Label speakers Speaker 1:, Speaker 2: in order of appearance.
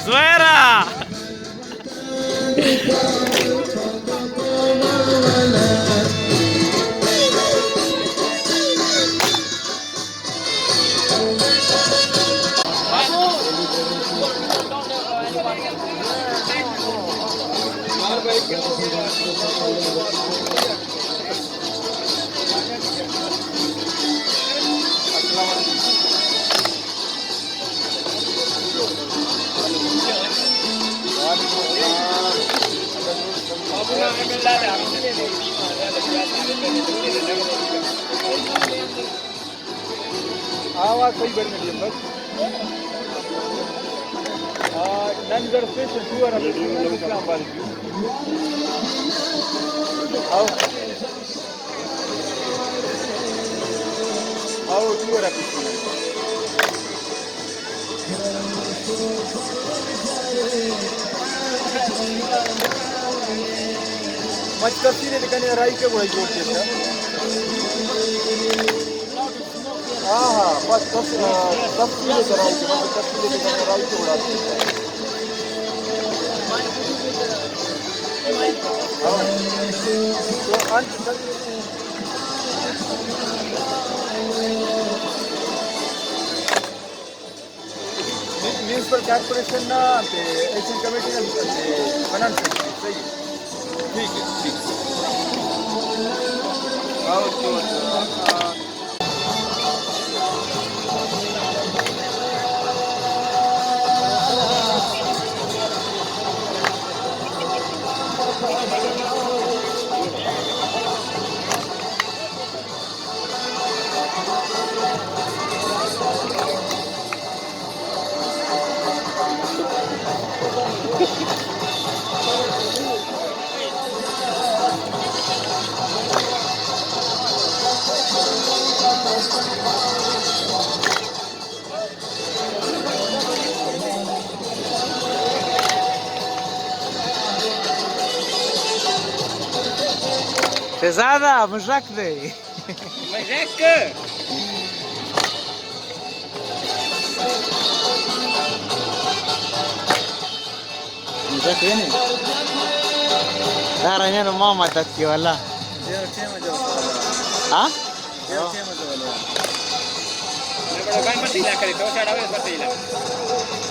Speaker 1: ¡Suera!
Speaker 2: आवाज सही बैठने दिए बस नंदगढ़ स्टेशन टूर इस्लामाबाद आओ आओ टूर मच करती ने ठिकाणी राई के बोळी जोडते हाँ हाँ बस 10 किलो राई के मतलब 10 किलो के राई के उड़ाते तो अंत म्युनिसिपल कॉर्पोरेशन ना एशियन कमिटी ना बनाना सही ठीक है ठीक आओ तो
Speaker 1: Pesada, مجاكدة
Speaker 2: مجاكة مجاكة يعني
Speaker 1: لا راني ماما تكي ولا ها
Speaker 2: Pero van a